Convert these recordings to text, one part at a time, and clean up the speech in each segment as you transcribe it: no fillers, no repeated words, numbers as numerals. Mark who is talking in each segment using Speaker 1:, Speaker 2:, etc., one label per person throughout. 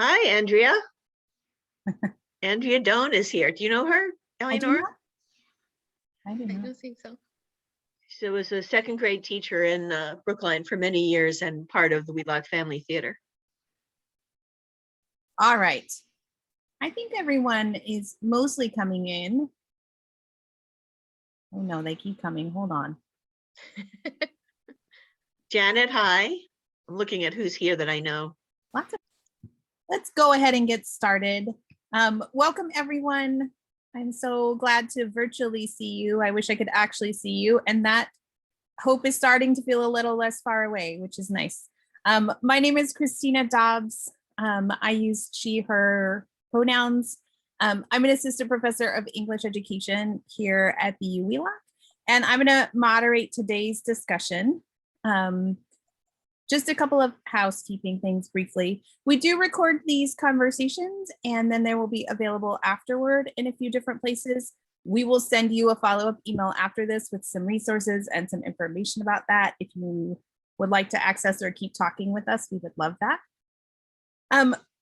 Speaker 1: Hi, Andrea. Andrea Doan is here. Do you know her, Eleonora?
Speaker 2: I don't think so.
Speaker 1: She was a second grade teacher in Brookline for many years and part of the Wheelock Family Theater.
Speaker 2: All right. I think everyone is mostly coming in. Oh no, they keep coming. Hold on.
Speaker 1: Janet, hi. I'm looking at who's here that I know.
Speaker 2: Let's go ahead and get started. Welcome everyone. I'm so glad to virtually see you. I wish I could actually see you, and that hope is starting to feel a little less far away, which is nice. My name is Christina Dobbs. I use she, her pronouns. I'm an assistant professor of English education here at BU Wheelock, and I'm going to moderate today's discussion. Just a couple of housekeeping things briefly. We do record these conversations and then they will be available afterward in a few different places. We will send you a follow-up email after this with some resources and some information about that. If you would like to access or keep talking with us, we would love that.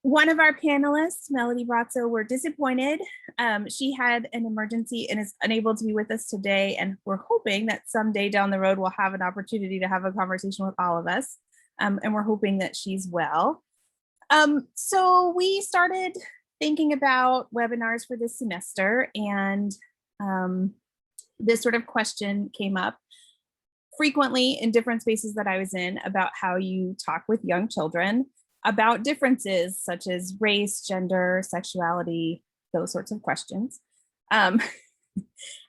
Speaker 2: One of our panelists, Melody Brazo, we're disappointed. She had an emergency and is unable to be with us today. And we're hoping that someday down the road, we'll have an opportunity to have a conversation with all of us. And we're hoping that she's well. So we started thinking about webinars for this semester, and this sort of question came up frequently in different spaces that I was in about how you talk with young children about differences such as race, gender, sexuality, those sorts of questions.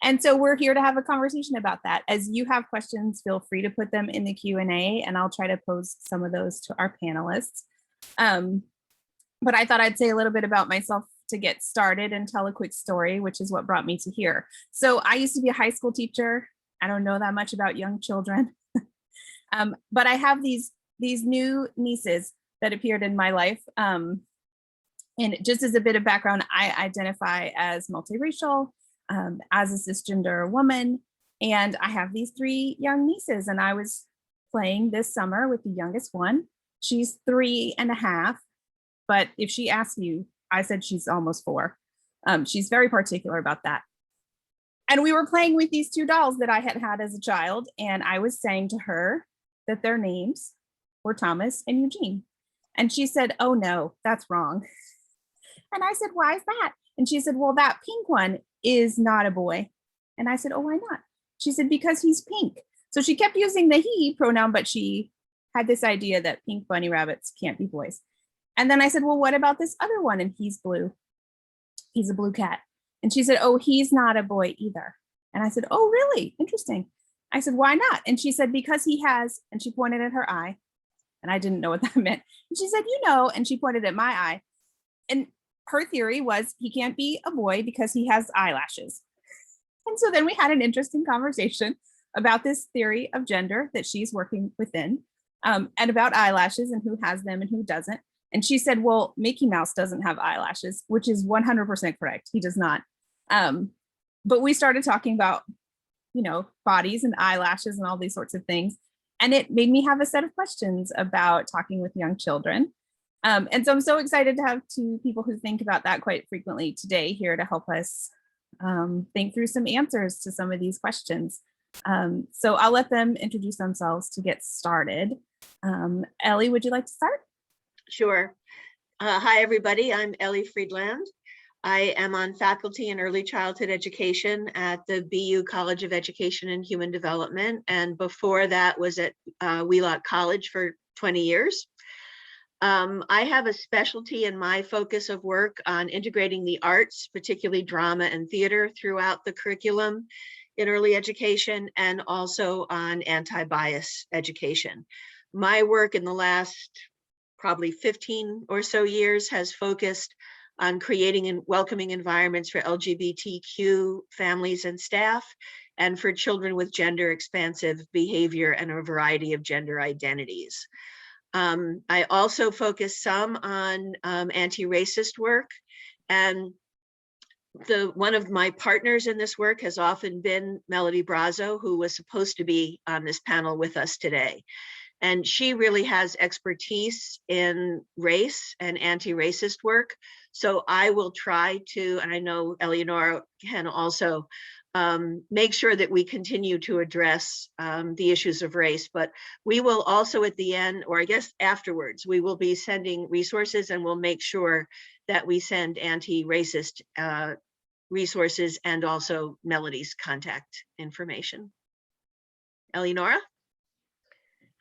Speaker 2: And so we're here to have a conversation about that. As you have questions, feel free to put them in the Q&A and I'll try to pose some of those to our panelists. But I thought I'd say a little bit about myself to get started and tell a quick story, which is what brought me to here. So I used to be a high school teacher. I don't know that much about young children, but I have these new nieces that appeared in my life. And just as a bit of background, I identify as multiracial, as a cisgender woman, and I have these 3 young nieces, and I was playing this summer with the youngest one. She's 3.5, but if she asks you, I said she's almost 4. She's very particular about that. And we were playing with these 2 dolls that I had as a child, and I was saying to her that their names were Thomas and Eugene. And she said, "Oh no, that's wrong." And I said, "Why is that?" And she said, "Well, that pink one is not a boy." And I said, "Oh, why not?" She said, "Because he's pink." So she kept using the he pronoun, but she had this idea that pink bunny rabbits can't be boys. And then I said, "Well, what about this other one?" And he's blue. He's a blue cat. And she said, "Oh, he's not a boy either." And I said, "Oh, really? Interesting." I said, "Why not?" And she said, "Because he has," and she pointed at her eye. And I didn't know what that meant. And she said, "You know," and she pointed at my eye. And her theory was he can't be a boy because he has eyelashes. And so then we had an interesting conversation about this theory of gender that she's working within, and about eyelashes and who has them and who doesn't. And she said, "Well, Mickey Mouse doesn't have eyelashes," which is 100% correct. He does not. But we started talking about, bodies and eyelashes and all these sorts of things. And it made me have a set of questions about talking with young children. And so I'm so excited to have 2 people who think about that quite frequently today here to help us think through some answers to some of these questions. So I'll let them introduce themselves to get started. Ellie, would you like to start?
Speaker 1: Sure. Hi, everybody. I'm Ellie Friedland. I am on faculty in early childhood education at the BU College of Education and Human Development. And before that was at Wheelock College for 20 years. I have a specialty in my focus of work on integrating the arts, particularly drama and theater, throughout the curriculum in early education, and also on anti-bias education. My work in the last probably 15 or so years has focused on creating and welcoming environments for LGBTQ families and staff, and for children with gender expansive behavior and a variety of gender identities. I also focus some on anti-racist work, and one of my partners in this work has often been Melody Brazo, who was supposed to be on this panel with us today. And she really has expertise in race and anti-racist work. So I will try to, and I know Eleonora can also, make sure that we continue to address the issues of race. But we will also at the end, or I guess afterwards, we will be sending resources, and we'll make sure that we send anti-racist resources and also Melody's contact information. Eleonora?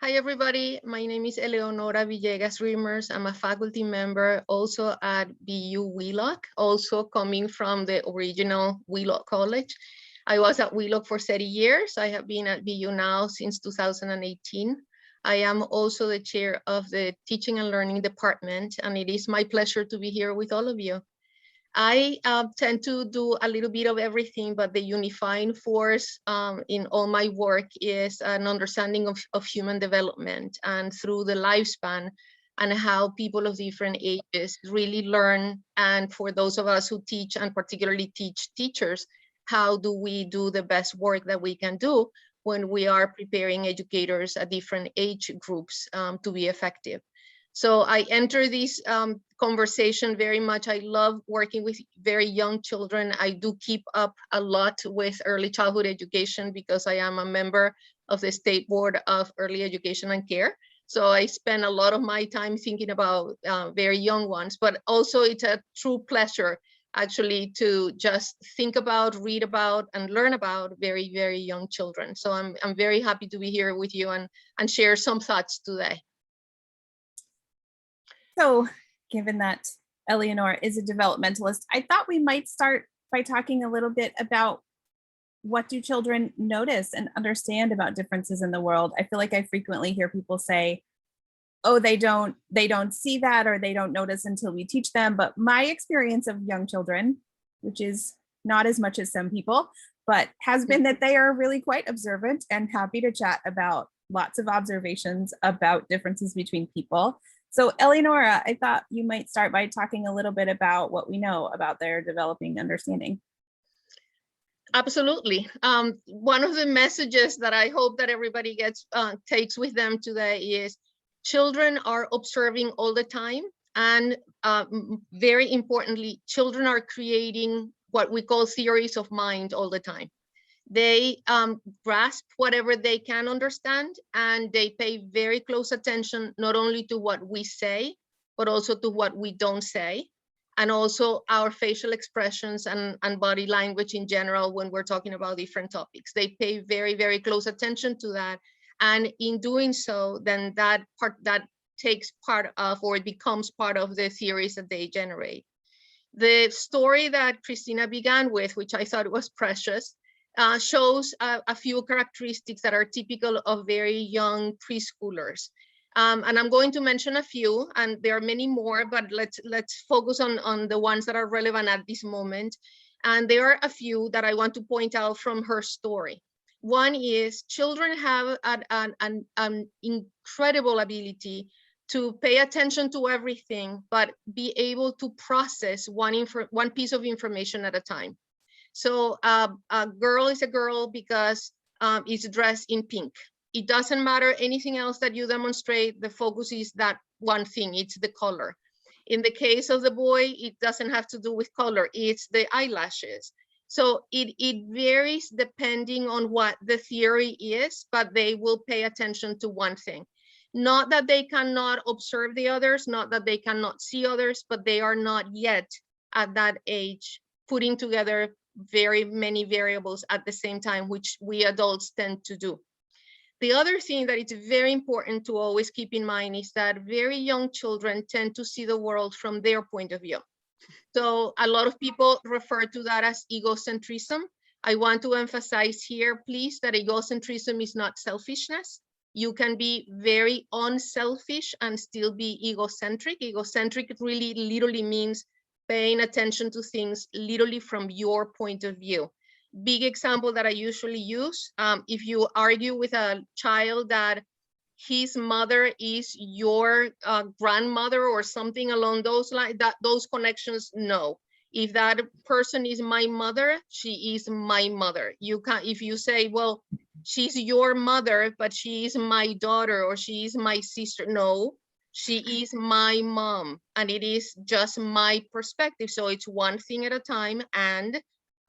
Speaker 3: Hi, everybody. My name is Eleonora Villegas-Reimers. I'm a faculty member also at BU Wheelock, also coming from the original Wheelock College. I was at Wheelock for 30 years. I have been at BU now since 2018. I am also the chair of the Teaching and Learning Department, and it is my pleasure to be here with all of you. I tend to do a little bit of everything, but the unifying force in all my work is an understanding of human development, and through the lifespan and how people of different ages really learn. And for those of us who teach, and particularly teach teachers, how do we do the best work that we can do when we are preparing educators at different age groups to be effective. So I enter this conversation very much. I love working with very young children. I do keep up a lot with early childhood education because I am a member of the State Board of Early Education and Care. So I spend a lot of my time thinking about very young ones, but also it's a true pleasure actually to just think about, read about, and learn about very, very young children. So I'm very happy to be here with you and share some thoughts today.
Speaker 2: So given that Eleonora is a developmentalist, I thought we might start by talking a little bit about what do children notice and understand about differences in the world. I feel like I frequently hear people say, oh, they don't see that, or they don't notice until we teach them. But my experience of young children, which is not as much as some people, but has been that they are really quite observant and happy to chat about lots of observations about differences between people. So Eleonora, I thought you might start by talking a little bit about what we know about their developing understanding.
Speaker 3: Absolutely. One of the messages that I hope that everybody takes with them today is children are observing all the time. And very importantly, children are creating what we call theories of mind all the time. They grasp whatever they can understand, and they pay very close attention, not only to what we say, but also to what we don't say, and also our facial expressions and body language in general when we're talking about different topics. They pay very, very close attention to that. And in doing so, then that takes part of, or it becomes part of the theories that they generate. The story that Christina began with, which I thought was precious, shows a few characteristics that are typical of very young preschoolers. And I'm going to mention a few, and there are many more, but let's focus on the ones that are relevant at this moment. And there are a few that I want to point out from her story. One is children have an incredible ability to pay attention to everything, but be able to process one piece of information at a time. So a girl is a girl because it's dressed in pink. It doesn't matter anything else that you demonstrate. The focus is that one thing, it's the color. In the case of the boy, it doesn't have to do with color, it's the eyelashes. So it varies depending on what the theory is, but they will pay attention to one thing. Not that they cannot observe the others, not that they cannot see others, but they are not yet at that age putting together very many variables at the same time, which we adults tend to do. The other thing that it's very important to always keep in mind is that very young children tend to see the world from their point of view. So a lot of people refer to that as egocentrism. I want to emphasize here, please, that egocentrism is not selfishness. You can be very unselfish and still be egocentric. Egocentric really literally means paying attention to things literally from your point of view. Big example that I usually use, if you argue with a child that his mother is your grandmother or something along those lines, those connections, no. If that person is my mother, she is my mother. You can't, if you say, well, she's your mother, but she is my daughter or she is my sister. No, she is my mom, and it is just my perspective. So it's one thing at a time, and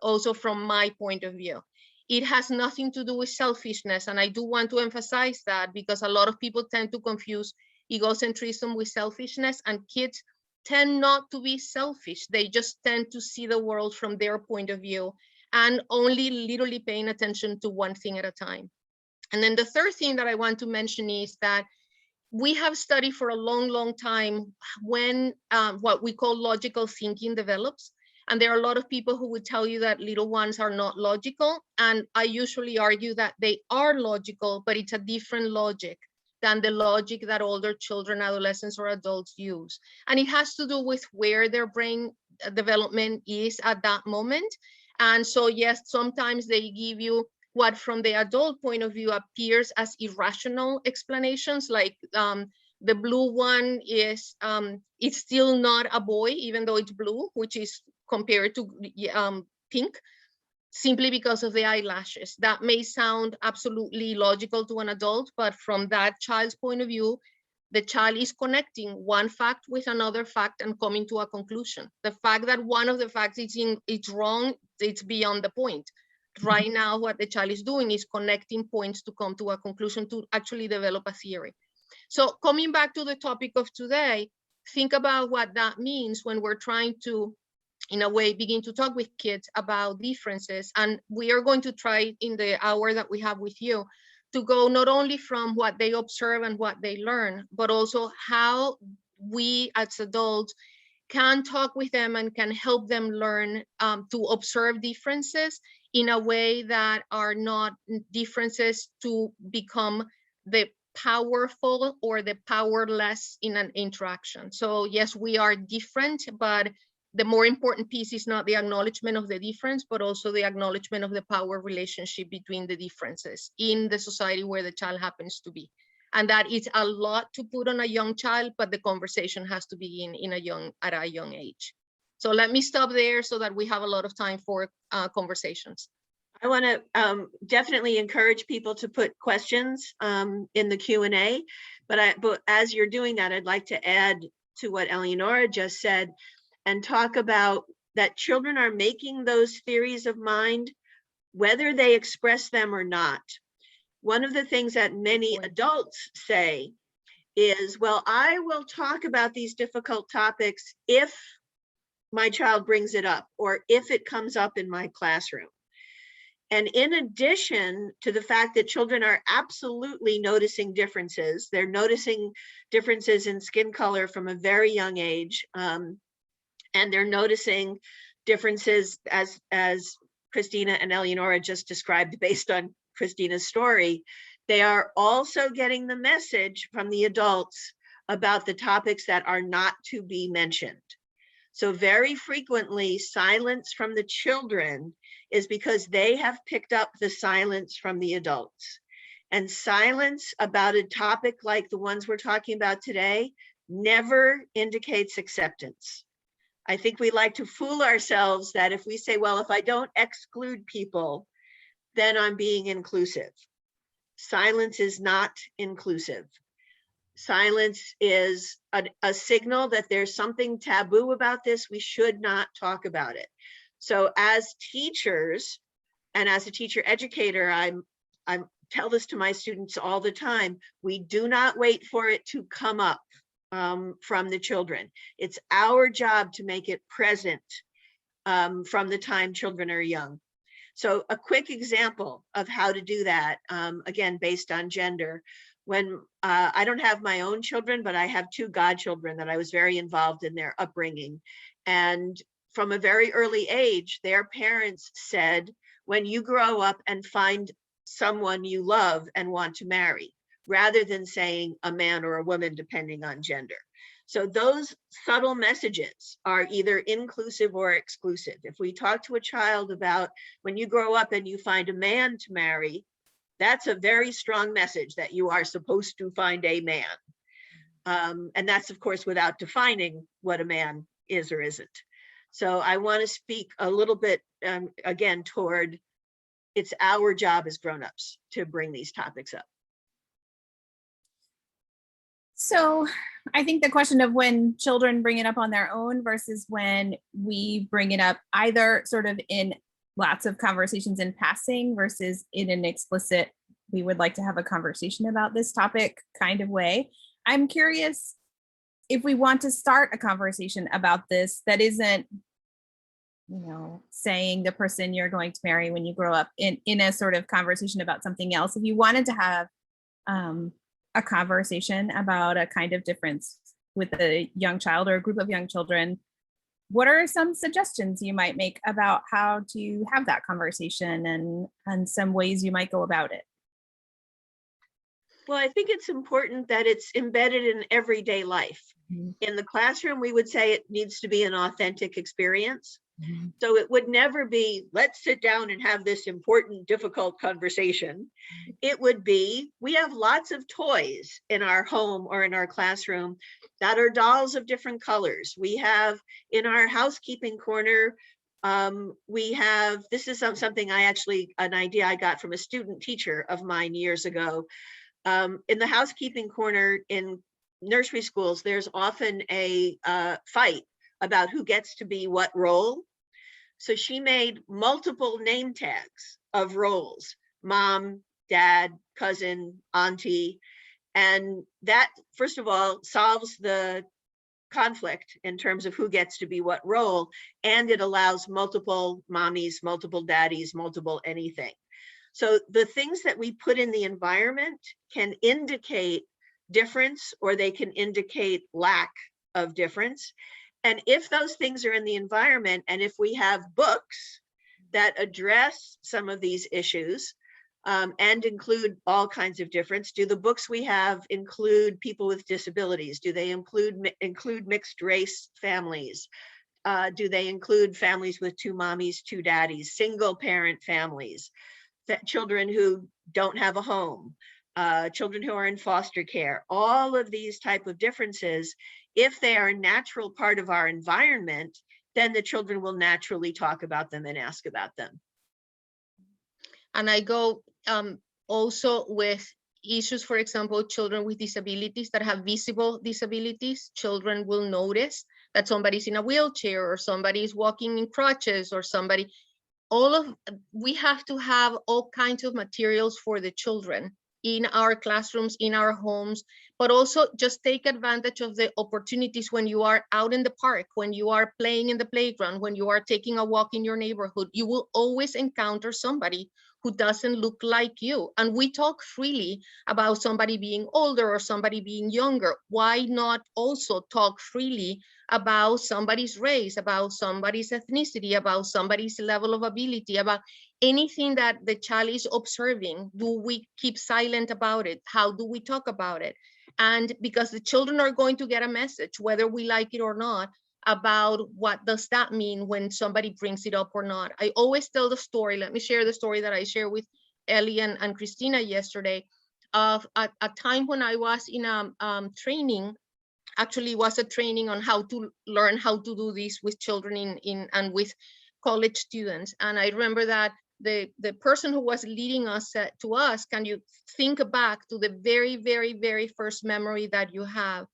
Speaker 3: also from my point of view. It has nothing to do with selfishness, and I do want to emphasize that, because a lot of people tend to confuse egocentrism with selfishness, and kids tend not to be selfish. They just tend to see the world from their point of view and only literally paying attention to one thing at a time. And then the third thing that I want to mention is that we have studied for a long, long time when what we call logical thinking develops. And there are a lot of people who would tell you that little ones are not logical. And I usually argue that they are logical, but it's a different logic than the logic that older children, adolescents, or adults use. And it has to do with where their brain development is at that moment. And so, yes, sometimes they give you what from the adult point of view appears as irrational explanations, like the blue one is, it's still not a boy, even though it's blue, which is compared to pink, simply because of the eyelashes. That may sound absolutely logical to an adult, but from that child's point of view, the child is connecting one fact with another fact and coming to a conclusion. The fact that one of the facts it's wrong, it's beyond the point. Right now, what the child is doing is connecting points to come to a conclusion, to actually develop a theory. So coming back to the topic of today, think about what that means when we're trying to, in a way, begin to talk with kids about differences. And we are going to try in the hour that we have with you to go not only from what they observe and what they learn, but also how we as adults can talk with them and can help them learn to observe differences in a way that are not differences to become the powerful or the powerless in an interaction. So yes, we are different, but the more important piece is not the acknowledgement of the difference, but also the acknowledgement of the power relationship between the differences in the society where the child happens to be. And that is a lot to put on a young child, but the conversation has to begin at a young age. So let me stop there so that we have a lot of time for conversations.
Speaker 1: I want to definitely encourage people to put questions in the Q&A, but as you're doing that, I'd like to add to what Eleonora just said and talk about that children are making those theories of mind, whether they express them or not. One of the things that many adults say is, well, I will talk about these difficult topics if my child brings it up or if it comes up in my classroom. And in addition to the fact that children are absolutely noticing differences, they're noticing differences in skin color from a very young age. And they're noticing differences as Christina and Eleonora just described based on Christina's story. They are also getting the message from the adults about the topics that are not to be mentioned. So very frequently, silence from the children is because they have picked up the silence from the adults. And silence about a topic like the ones we're talking about today never indicates acceptance. I think we like to fool ourselves that if we say, well, if I don't exclude people, then I'm being inclusive. Silence is not inclusive. Silence is a signal that there's something taboo about this. We should not talk about it. So as teachers and as a teacher educator, I tell this to my students all the time. We do not wait for it to come up from the children. It's our job to make it present from the time children are young. So a quick example of how to do that, again, based on gender. When I don't have my own children, but I have two godchildren that I was very involved in their upbringing. And from a very early age, their parents said, when you grow up and find someone you love and want to marry, rather than saying a man or a woman, depending on gender. So those subtle messages are either inclusive or exclusive. If we talk to a child about when you grow up and you find a man to marry, that's a very strong message that you are supposed to find a man. And that's, of course, without defining what a man is or isn't. So I want to speak a little bit, again, toward it's our job as grown-ups to bring these topics up.
Speaker 2: So I think the question of when children bring it up on their own versus when we bring it up either sort of in lots of conversations in passing versus in an explicit, we would like to have a conversation about this topic kind of way. I'm curious if we want to start a conversation about this that isn't, saying the person you're going to marry when you grow up in a sort of conversation about something else. If you wanted to have a conversation about a kind of difference with a young child or a group of young children, what are some suggestions you might make about how to have that conversation and some ways you might go about it?
Speaker 1: Well, I think it's important that it's embedded in everyday life.
Speaker 2: Mm-hmm.
Speaker 1: In the classroom, we would say it needs to be an authentic experience.
Speaker 2: Mm-hmm.
Speaker 1: So it would never be, let's sit down and have this important, difficult conversation. It would be, we have lots of toys in our home or in our classroom that are dolls of different colors. We have in our housekeeping corner, we have, this is something an idea I got from a student teacher of mine years ago. In the housekeeping corner in nursery schools, there's often a fight about who gets to be what role. So she made multiple name tags of roles: mom, dad, cousin, auntie. And that, first of all, solves the conflict in terms of who gets to be what role. And it allows multiple mommies, multiple daddies, multiple anything. So the things that we put in the environment can indicate difference, or they can indicate lack of difference. And if those things are in the environment, and if we have books that address some of these issues and include all kinds of difference, do the books we have include people with disabilities? Do they include mixed race families? Do they include families with two mommies, two daddies, single parent families, children who don't have a home, children who are in foster care? All of these type of differences, if they are a natural part of our environment, then the children will naturally talk about them and ask about them.
Speaker 3: And I go also with issues, for example, children with disabilities that have visible disabilities. Children will notice that somebody's in a wheelchair, or somebody's walking in crutches, or somebody, we have to have all kinds of materials for the children in our classrooms, in our homes, but also just take advantage of the opportunities when you are out in the park, when you are playing in the playground, when you are taking a walk in your neighborhood. You will always encounter somebody who doesn't look like you. And we talk freely about somebody being older or somebody being younger. Why not also talk freely about somebody's race, about somebody's ethnicity, about somebody's level of ability, about anything that the child is observing? Do we keep silent about it? How do we talk about it? And because the children are going to get a message, whether we like it or not, about what does that mean when somebody brings it up or not. I always tell the story. Let me share the story that I shared with Ellie and Christina yesterday of a time when I was in a training. Actually was a training on how to learn how to do this with children and with college students. And I remember that the person who was leading us said to us, can you think back to the very, very, very first memory that you have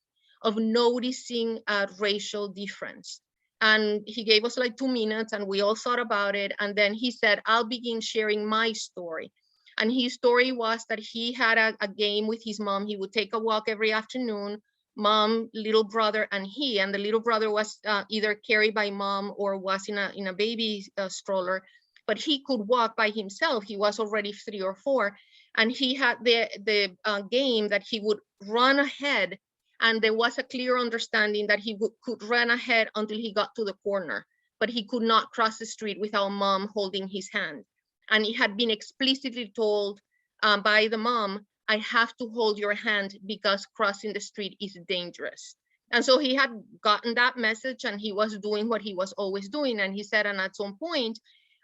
Speaker 3: of noticing a racial difference? And he gave us like 2 minutes and we all thought about it. And then he said, I'll begin sharing my story. And his story was that he had a game with his mom. He would take a walk every afternoon, mom, little brother, and he. And the little brother was either carried by mom or was in a baby stroller, but he could walk by himself. He was already 3 or 4. And he had the game that he would run ahead. And there was a clear understanding that he could run ahead until he got to the corner, but he could not cross the street without mom holding his hand. And he had been explicitly told by the mom, I have to hold your hand because crossing the street is dangerous. And so he had gotten that message and he was doing what he was always doing. And he said, and at some point,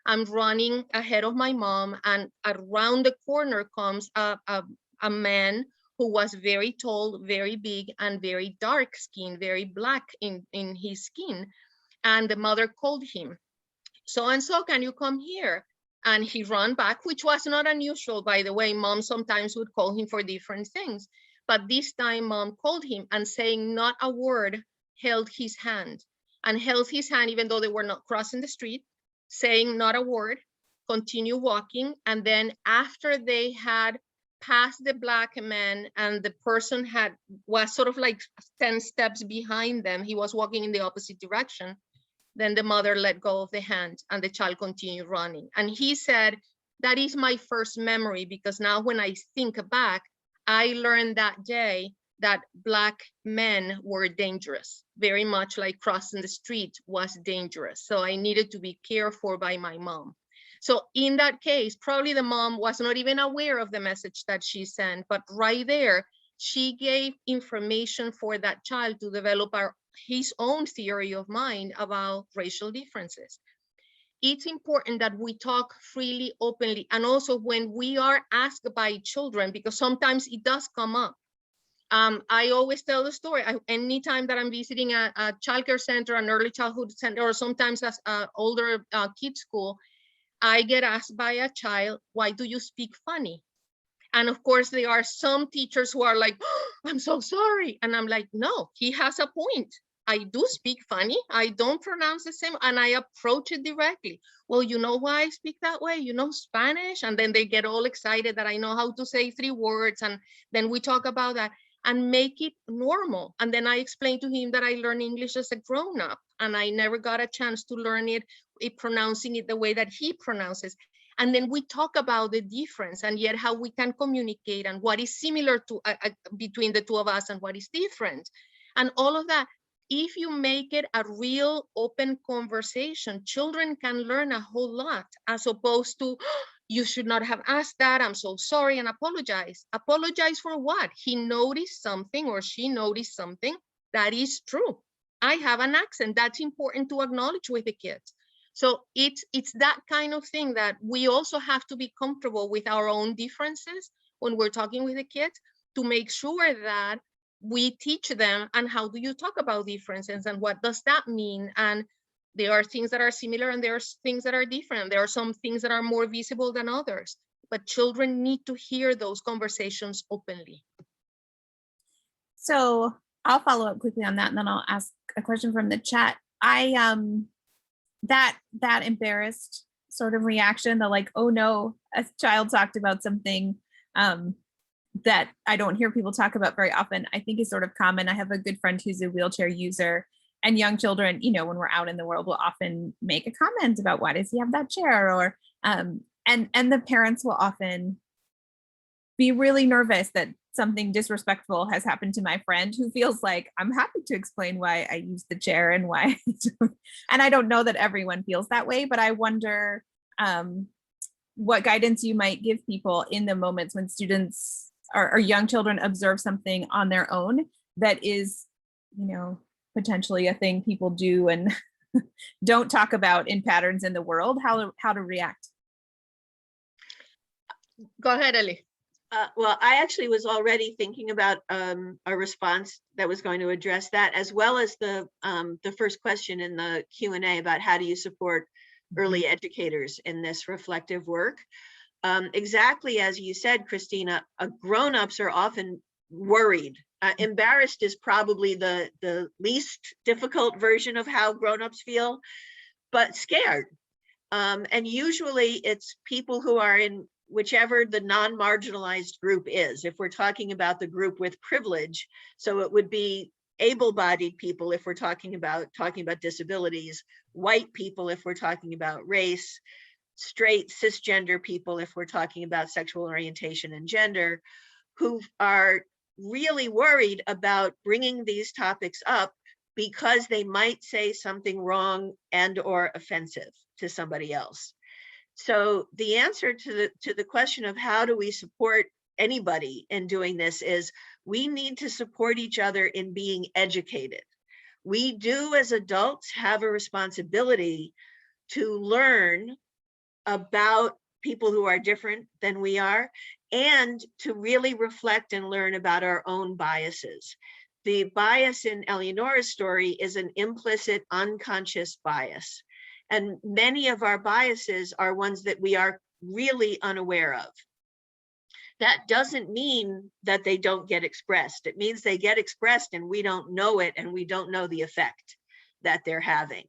Speaker 3: I'm running ahead of my mom, and around the corner comes a man who was very tall, very big, and very dark skin, very black in his skin. And the mother called him, so and so, can you come here? And he ran back, which was not unusual, by the way. Mom sometimes would call him for different things. But this time mom called him and saying not a word, held his hand even though they were not crossing the street, saying not a word, continue walking. And then after they had passed the black man and the person was sort of like 10 steps behind them, he was walking in the opposite direction, then the mother let go of the hand and the child continued running. And he said, that is my first memory, because now when I think back, I learned that day that black men were dangerous, very much like crossing the street was dangerous. So I needed to be cared for by my mom. So in that case, probably the mom was not even aware of the message that she sent, but right there, she gave information for that child to develop his own theory of mind about racial differences. It's important that we talk freely, openly, and also when we are asked by children, because sometimes it does come up. I always tell the story. Anytime that I'm visiting a childcare center, an early childhood center, or sometimes as older kids school, I get asked by a child, why do you speak funny? And of course, there are some teachers who are like, oh, I'm so sorry. And I'm like, no, he has a point. I do speak funny. I don't pronounce the same. And I approach it directly. Well, you know why I speak that way? You know Spanish? And then they get all excited that I know how to say 3 words. And then we talk about that and make it normal. And then I explain to him that I learned English as a grown-up and I never got a chance to learn it pronouncing it the way that he pronounces. And then we talk about the difference and yet how we can communicate and what is similar to between the two of us and what is different. And all of that, if you make it a real open conversation, children can learn a whole lot, as opposed to, oh, you should not have asked that, I'm so sorry, and apologize. Apologize for what? He noticed something or she noticed something that is true. I have an accent. That's important to acknowledge with the kids. So it's that kind of thing that we also have to be comfortable with our own differences when we're talking with the kids, to make sure that we teach them, and how do you talk about differences and what does that mean? And there are things that are similar and there are things that are different. There are some things that are more visible than others, but children need to hear those conversations openly.
Speaker 2: So I'll follow up quickly on that, and then I'll ask a question from the chat. That embarrassed sort of reaction, the like, oh no, a child talked about something that I don't hear people talk about very often, I think is sort of common. I have a good friend who's a wheelchair user, and young children, you know, when we're out in the world, will often make a comment about why does he have that chair, or and the parents will often be really nervous that something disrespectful has happened to my friend, who feels like, I'm happy to explain why I use the chair and why. And I don't know that everyone feels that way, but I wonder what guidance you might give people in the moments when students or young children observe something on their own that is, you know, potentially a thing people do and don't talk about in patterns in the world, how to react.
Speaker 3: Go ahead, Ellie.
Speaker 1: Well, I actually was already thinking about a response that was going to address that, as well as the first question in the Q&A about how do you support early educators in this reflective work. Exactly as you said, Christina, grown-ups are often worried. Embarrassed is probably the least difficult version of how grown-ups feel, but scared. And usually it's people who are in whichever the non-marginalized group is. If we're talking about the group with privilege, so it would be able-bodied people if we're talking about disabilities, white people if we're talking about race, straight cisgender people if we're talking about sexual orientation and gender, who are really worried about bringing these topics up because they might say something wrong and or offensive to somebody else. So the answer to the question of how do we support anybody in doing this is we need to support each other in being educated. We do as adults have a responsibility to learn about people who are different than we are and to really reflect and learn about our own biases. The bias in Eleonora's story is an implicit unconscious bias. And many of our biases are ones that we are really unaware of. That doesn't mean that they don't get expressed. It means they get expressed and we don't know it, and we don't know the effect that they're having.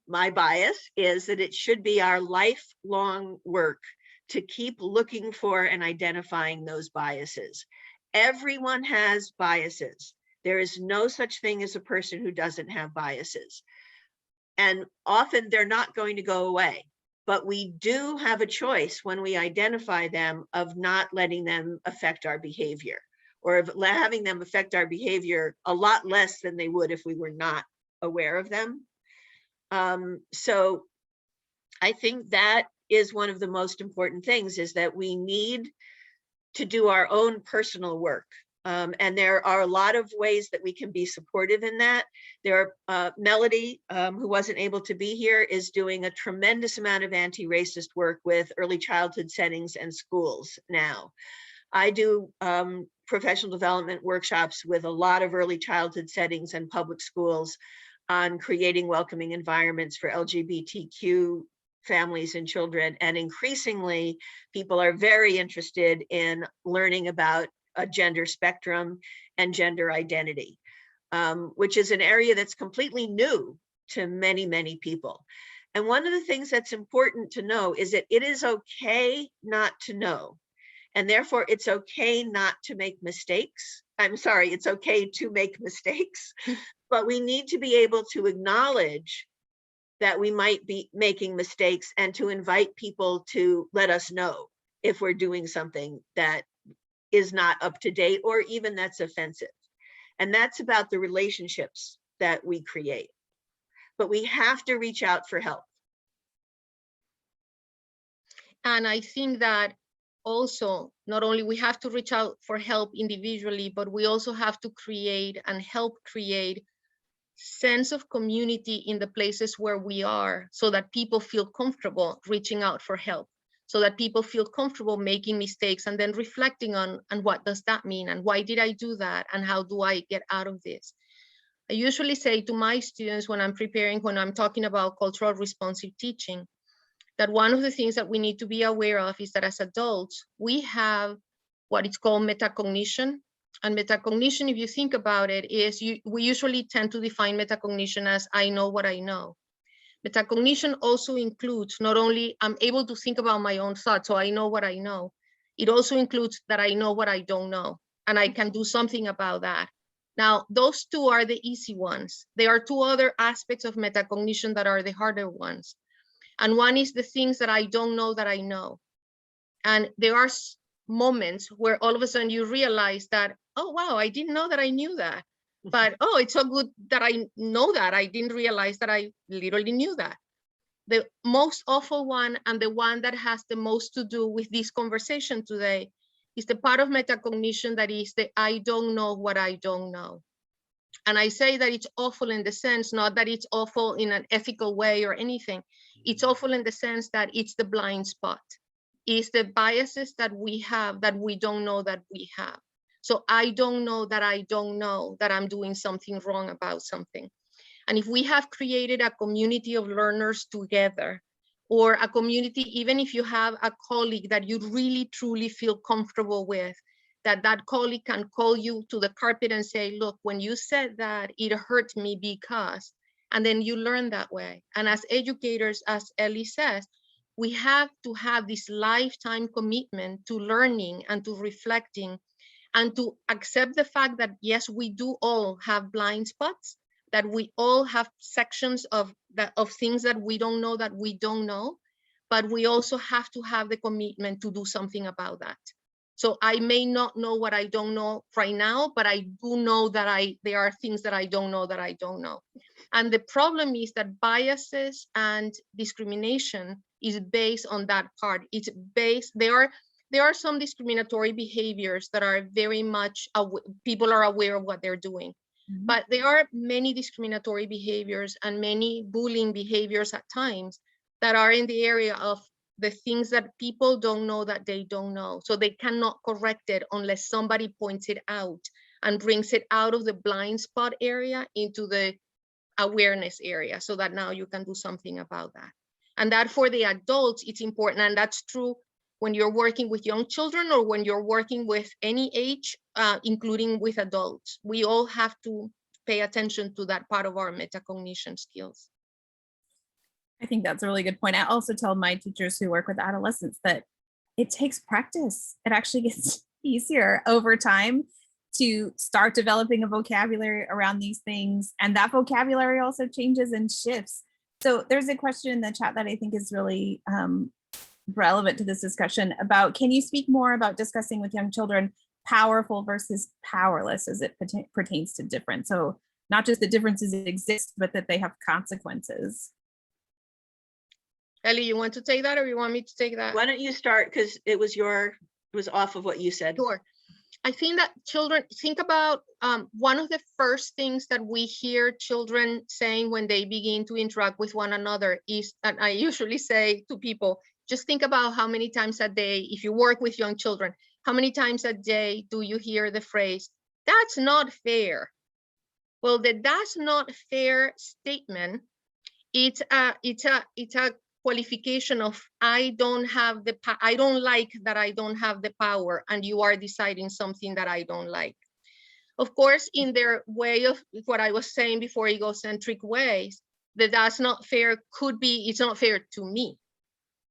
Speaker 1: My bias is that it should be our lifelong work to keep looking for and identifying those biases. Everyone has biases. There is no such thing as a person who doesn't have biases. And often they're not going to go away. But we do have a choice when we identify them of not letting them affect our behavior, or of having them affect our behavior a lot less than they would if we were not aware of them. So I think that is one of the most important things, is that we need to do our own personal work. And there are a lot of ways that we can be supportive in that. There are Melody, who wasn't able to be here, is doing a tremendous amount of anti-racist work with early childhood settings and schools now. I do professional development workshops with a lot of early childhood settings and public schools on creating welcoming environments for LGBTQ families and children. And increasingly, people are very interested in learning about a gender spectrum and gender identity, which is an area that's completely new to many, many people. And one of the things that's important to know is that it is okay not to know. And therefore, it's okay not to make mistakes. I'm sorry, it's okay to make mistakes, but we need to be able to acknowledge that we might be making mistakes and to invite people to let us know if we're doing something that is not up to date, or even that's offensive. And that's about the relationships that we create. But we have to reach out for help.
Speaker 3: And I think that also, not only we have to reach out for help individually, but we also have to create and help create sense of community in the places where we are, so that people feel comfortable reaching out for help, so that people feel comfortable making mistakes and then reflecting on what does that mean, and why did I do that, and how do I get out of this. I usually say to my students when I'm talking about cultural responsive teaching, that one of the things that we need to be aware of is that as adults, we have what is called metacognition. And metacognition, if you think about it, is we usually tend to define metacognition as I know what I know. Metacognition also includes not only I'm able to think about my own thoughts, so I know what I know. It also includes that I know what I don't know, and I can do something about that. Now, those two are the easy ones. There are two other aspects of metacognition that are the harder ones. And one is the things that I don't know that I know. And there are moments where all of a sudden you realize that, oh, wow, I didn't know that I knew that. But, oh, it's so good that I know that. I didn't realize that I literally knew that. The most awful one, and the one that has the most to do with this conversation today, is the part of metacognition that is the I don't know what I don't know. And I say that it's awful in the sense, not that it's awful in an ethical way or anything. It's awful in the sense that it's the blind spot. It's the biases that we have that we don't know that we have. So I don't know that I'm doing something wrong about something. And if we have created a community of learners together, or a community, even if you have a colleague that you really truly feel comfortable with, that colleague can call you to the carpet and say, look, when you said that, it hurt me because, and then you learn that way. And as educators, as Ellie says, we have to have this lifetime commitment to learning and to reflecting and to accept the fact that, yes, we do all have blind spots, that we all have sections of things that we don't know, but we also have to have the commitment to do something about that. So I may not know what I don't know right now, but I do know that there are things that I don't know. And the problem is that biases and discrimination is based on that part. It's based, there are some discriminatory behaviors that are very much, people are aware of what they're doing. Mm-hmm. But there are many discriminatory behaviors and many bullying behaviors at times that are in the area of the things that people don't know that they don't know. So they cannot correct it unless somebody points it out and brings it out of the blind spot area into the awareness area so that now you can do something about that. And that for the adults, it's important. And that's true when you're working with young children or when you're working with any age, including with adults. We all have to pay attention to that part of our metacognition skills.
Speaker 2: I think that's a really good point. I also tell my teachers who work with adolescents that it takes practice. It actually gets easier over time to start developing a vocabulary around these things. And that vocabulary also changes and shifts. So there's a question in the chat that I think is really relevant to this discussion about, can you speak more about discussing with young children powerful versus powerless as it pertains to difference? So not just the differences exist, but that they have consequences.
Speaker 3: Ellie, you want to take that or you want me to take that?
Speaker 1: Why don't you start, because it was off of what you said.
Speaker 3: Sure. I think that children, think about one of the first things that we hear children saying when they begin to interact with one another is, and I usually say to people, just think about how many times a day, if you work with young children, how many times a day do you hear the phrase, "That's not fair"? Well, the "that's not fair" statement, it's a qualification of I don't like that I don't have the power, and you are deciding something that I don't like. Of course, in their way of what I was saying before, egocentric ways, that's not fair could be, it's not fair to me,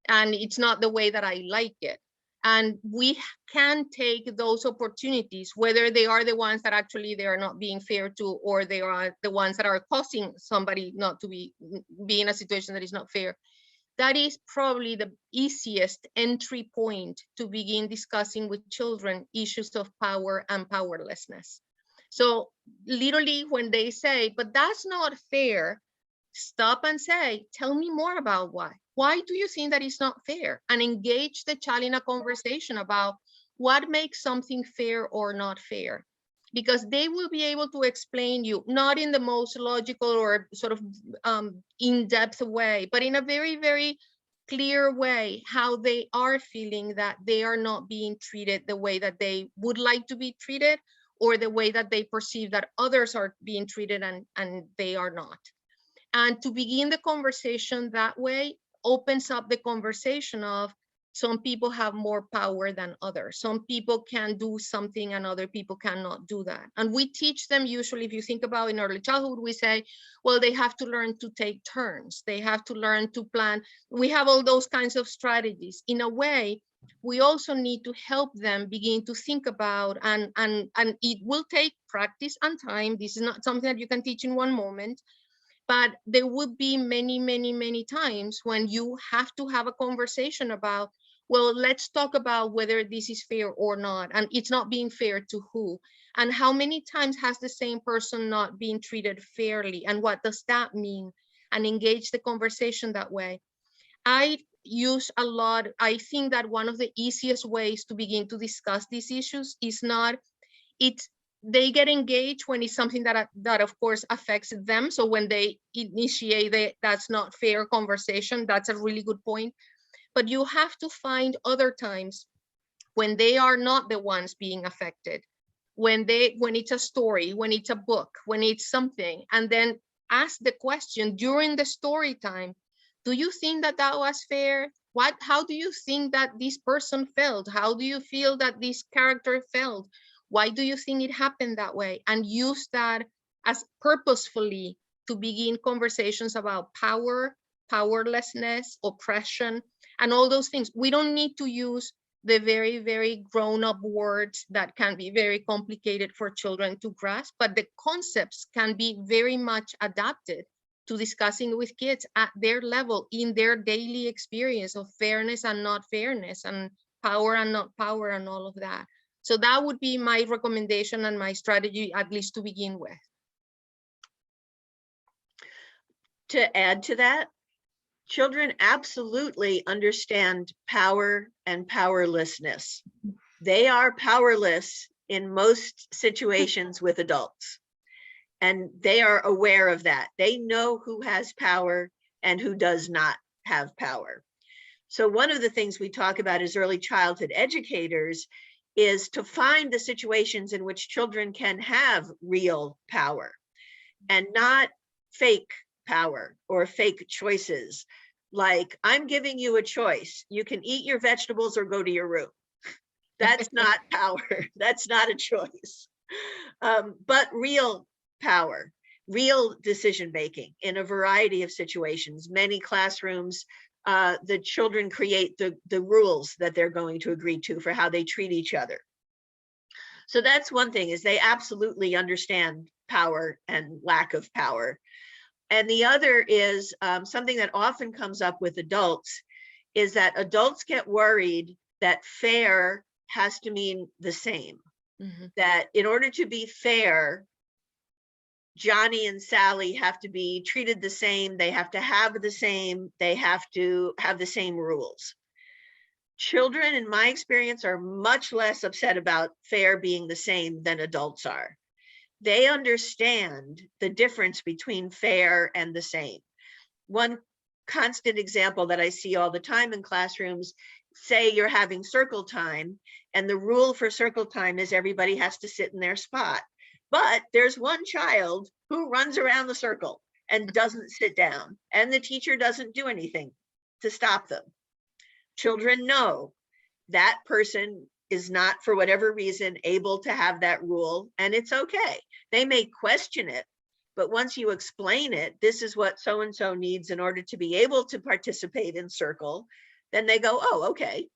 Speaker 3: and it's not the way that I like it. And we can take those opportunities, whether they are the ones that actually they are not being fair to, or they are the ones that are causing somebody not to be in a situation that is not fair. That is probably the easiest entry point to begin discussing with children issues of power and powerlessness. So literally when they say, "But that's not fair," stop and say, "Tell me more about why. Why do you think that it's not fair?" And engage the child in a conversation about what makes something fair or not fair. Because they will be able to explain you, not in the most logical or sort of in-depth way, but in a very, very clear way, how they are feeling that they are not being treated the way that they would like to be treated, or the way that they perceive that others are being treated and they are not. And to begin the conversation that way opens up the conversation of, some people have more power than others. Some people can do something and other people cannot do that. And we teach them usually, if you think about in early childhood, we say, well, they have to learn to take turns. They have to learn to plan. We have all those kinds of strategies. In a way, we also need to help them begin to think about, and it will take practice and time. This is not something that you can teach in one moment. But there would be many, many, many times when you have to have a conversation about, well, let's talk about whether this is fair or not. And it's not being fair to who? And how many times has the same person not been treated fairly? And what does that mean? And engage the conversation that way. I use a lot, I think that one of the easiest ways to begin to discuss these issues is not, they get engaged when it's something that of course affects them. So when they initiate the "that's not fair" conversation, that's a really good point. But you have to find other times when they are not the ones being affected, when it's a story, when it's a book, when it's something, and then ask the question during the story time, do you think that was fair? How do you think that this person felt? How do you feel that this character felt? Why do you think it happened that way? And use that as purposefully to begin conversations about power, powerlessness, oppression, and all those things. We don't need to use the very, very grown-up words that can be very complicated for children to grasp, but the concepts can be very much adapted to discussing with kids at their level in their daily experience of fairness and not fairness, and power and not power, and all of that. So that would be my recommendation and my strategy, at least to begin with.
Speaker 1: To add to that, children absolutely understand power and powerlessness. They are powerless in most situations with adults, and they are aware of that. They know who has power and who does not have power. So one of the things we talk about as early childhood educators is to find the situations in which children can have real power and not fake power or fake choices. Like, I'm giving you a choice. You can eat your vegetables or go to your room. That's not power. That's not a choice. But real power, real decision making in a variety of situations. Many classrooms, the children create the rules that they're going to agree to for how they treat each other. So that's one thing, is they absolutely understand power and lack of power. And the other is something that often comes up with adults, is that adults get worried that fair has to mean the same. Mm-hmm. That in order to be fair, Johnny and Sally have to be treated the same, they have to have the same, they have to have the same rules. Children, in my experience, are much less upset about fair being the same than adults are. They understand the difference between fair and the same. One constant example that I see all the time in classrooms, say you're having circle time, and the rule for circle time is everybody has to sit in their spot. But there's one child who runs around the circle and doesn't sit down, and the teacher doesn't do anything to stop them. Children know that person is not, for whatever reason, able to have that rule, and it's okay. They may question it, but once you explain it, this is what so-and-so needs in order to be able to participate in circle, then they go, oh, okay.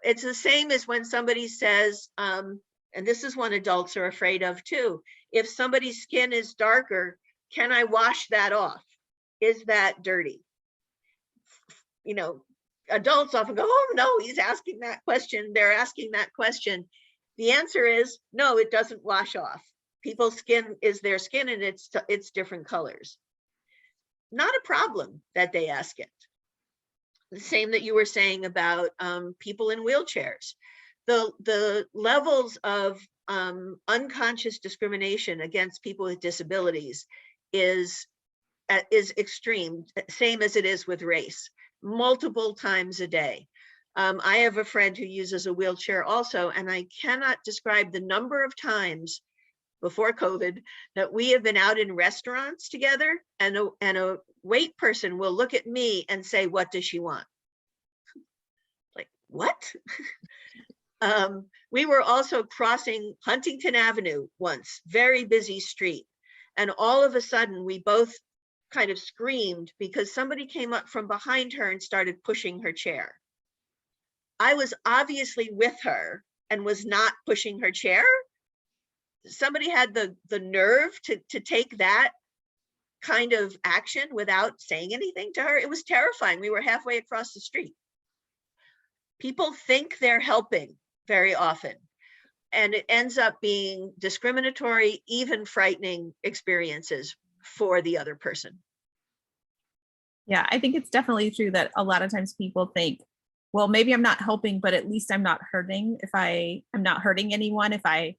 Speaker 1: It's the same as when somebody says, and this is one adults are afraid of too, if somebody's skin is darker, can I wash that off? Is that dirty? You know, adults often go, oh no, he's asking that question, they're asking that question. The answer is no, it doesn't wash off. People's skin is their skin, and it's different colors. Not a problem that they ask it. The same that you were saying about people in wheelchairs. The levels of unconscious discrimination against people with disabilities is extreme, same as it is with race, multiple times a day. I have a friend who uses a wheelchair also, and I cannot describe the number of times before COVID that we have been out in restaurants together, and a wait person will look at me and say, what does she want? Like, what? We were also crossing Huntington Avenue once, very busy street. And all of a sudden we both kind of screamed because somebody came up from behind her and started pushing her chair. I was obviously with her and was not pushing her chair. Somebody had the nerve to take that kind of action without saying anything to her. It was terrifying. We were halfway across the street. People think they're helping very often, and it ends up being discriminatory, even frightening experiences for the other person.
Speaker 2: Yeah, I think it's definitely true that a lot of times people think, well, maybe I'm not helping, but at least I'm not hurting. If I'm not hurting anyone, if I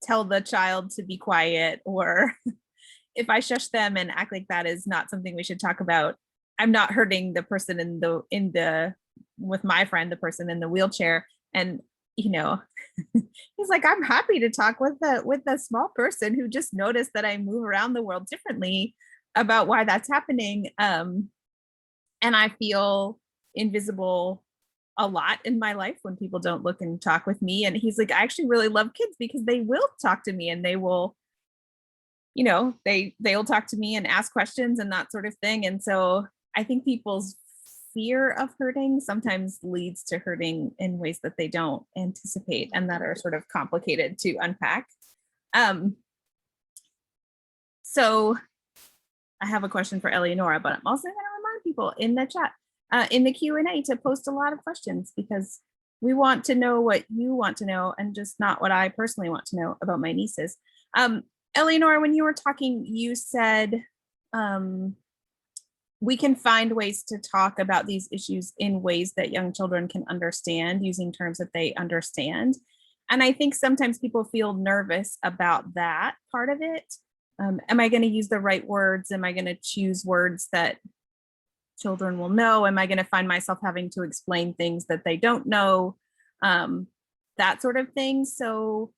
Speaker 2: tell the child to be quiet, or if I shush them and act like that is not something we should talk about, I'm not hurting the person with my friend, the person in the wheelchair. And, you know, he's like, I'm happy to talk with a small person who just noticed that I move around the world differently about why that's happening. And I feel invisible a lot in my life when people don't look and talk with me. And he's like, I actually really love kids because they will talk to me, and they will, you know, they'll talk to me and ask questions and that sort of thing. And so I think people's fear of hurting sometimes leads to hurting in ways that they don't anticipate and that are sort of complicated to unpack. So I have a question for Eleonora, but I'm also going to remind people in the chat, in the Q&A, to post a lot of questions, because we want to know what you want to know and just not what I personally want to know about my nieces. Eleonora, when you were talking, you said we can find ways to talk about these issues in ways that young children can understand, using terms that they understand. And I think sometimes people feel nervous about that part of it. Am I going to use the right words? Am I going to choose words that children will know? Am I going to find myself having to explain things that they don't know? That sort of thing. So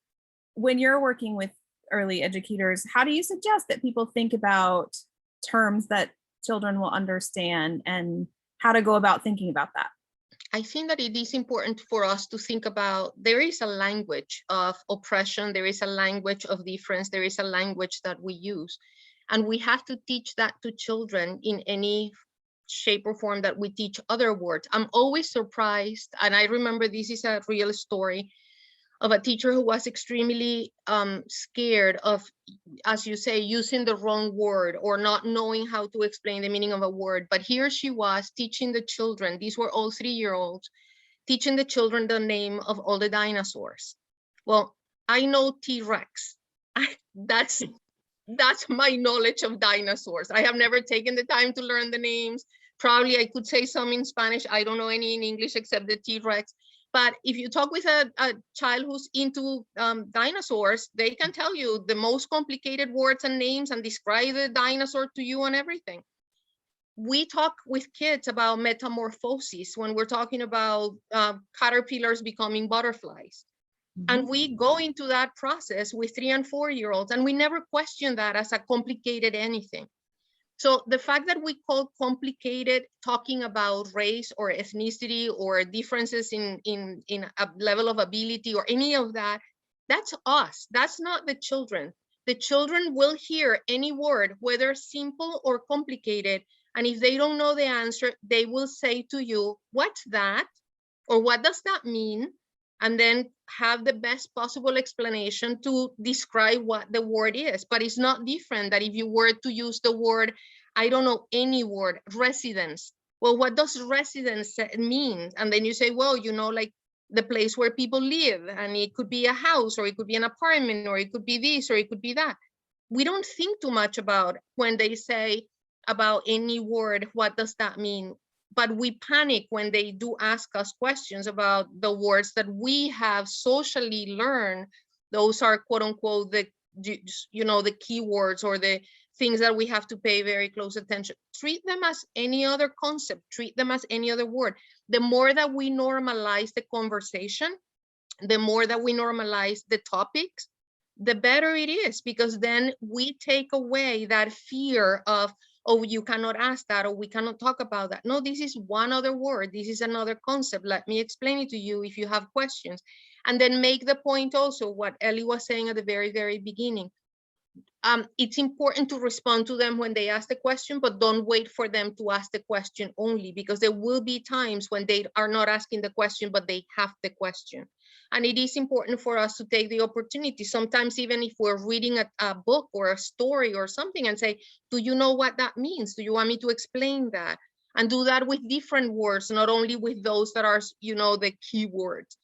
Speaker 2: when you're working with early educators, how do you suggest that people think about terms that children will understand, and how to go about thinking about that?
Speaker 3: I think that it is important for us to think about, there is a language of oppression, there is a language of difference, there is a language that we use. And we have to teach that to children in any shape or form that we teach other words. I'm always surprised, and I remember this is a real story of a teacher who was extremely scared of, as you say, using the wrong word or not knowing how to explain the meaning of a word. But here she was teaching the children, these were all 3-year-olds, teaching the children the name of all the dinosaurs. Well, I know T-Rex. That's my knowledge of dinosaurs. I have never taken the time to learn the names. Probably I could say some in Spanish. I don't know any in English except the T-Rex. But if you talk with a child who's into dinosaurs, they can tell you the most complicated words and names and describe the dinosaur to you and everything. We talk with kids about metamorphosis when we're talking about caterpillars becoming butterflies. And we go into that process with 3- and 4-year-olds, and we never question that as a complicated anything. So the fact that we call complicated talking about race or ethnicity or differences in a level of ability or any of that, that's us. That's not the children. The children will hear any word, whether simple or complicated. And if they don't know the answer, they will say to you, what's that? Or what does that mean? And then have the best possible explanation to describe what the word is. But it's not different that if you were to use the word, I don't know, any word, residence. Well, what does residence mean? And then you say, well, you know, like the place where people live, and it could be a house, or it could be an apartment, or it could be this, or it could be that. We don't think too much about when they say about any word, what does that mean? But we panic when they do ask us questions about the words that we have socially learned. Those are quote unquote the, you know, the keywords or the things that we have to pay very close attention. Treat them as any other concept, treat them as any other word. The more that we normalize the conversation, the more that we normalize the topics, the better it is, because then we take away that fear of, oh, you cannot ask that, or we cannot talk about that. No, this is one other word. This is another concept. Let me explain it to you if you have questions. And then make the point also, what Ellie was saying at the very, very beginning. It's important to respond to them when they ask the question, but don't wait for them to ask the question only, because there will be times when they are not asking the question, but they have the question. And it is important for us to take the opportunity, sometimes even if we're reading a book or a story or something, and say, do you know what that means? Do you want me to explain that? And do that with different words, not only with those that are, you know, the key words,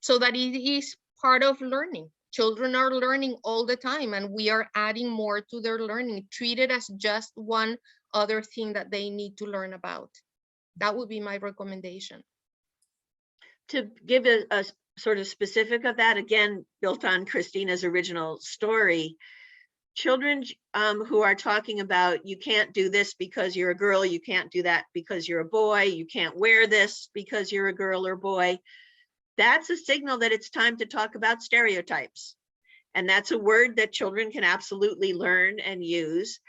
Speaker 3: so that it is part of learning. Children are learning all the time, and we are adding more to their learning. Treat it as just one other thing that they need to learn about. That would be my recommendation.
Speaker 1: To give a sort of specific of that, again, built on Christina's original story, children who are talking about, you can't do this because you're a girl, you can't do that because you're a boy, you can't wear this because you're a girl or boy, that's a signal that it's time to talk about stereotypes. And that's a word that children can absolutely learn and use.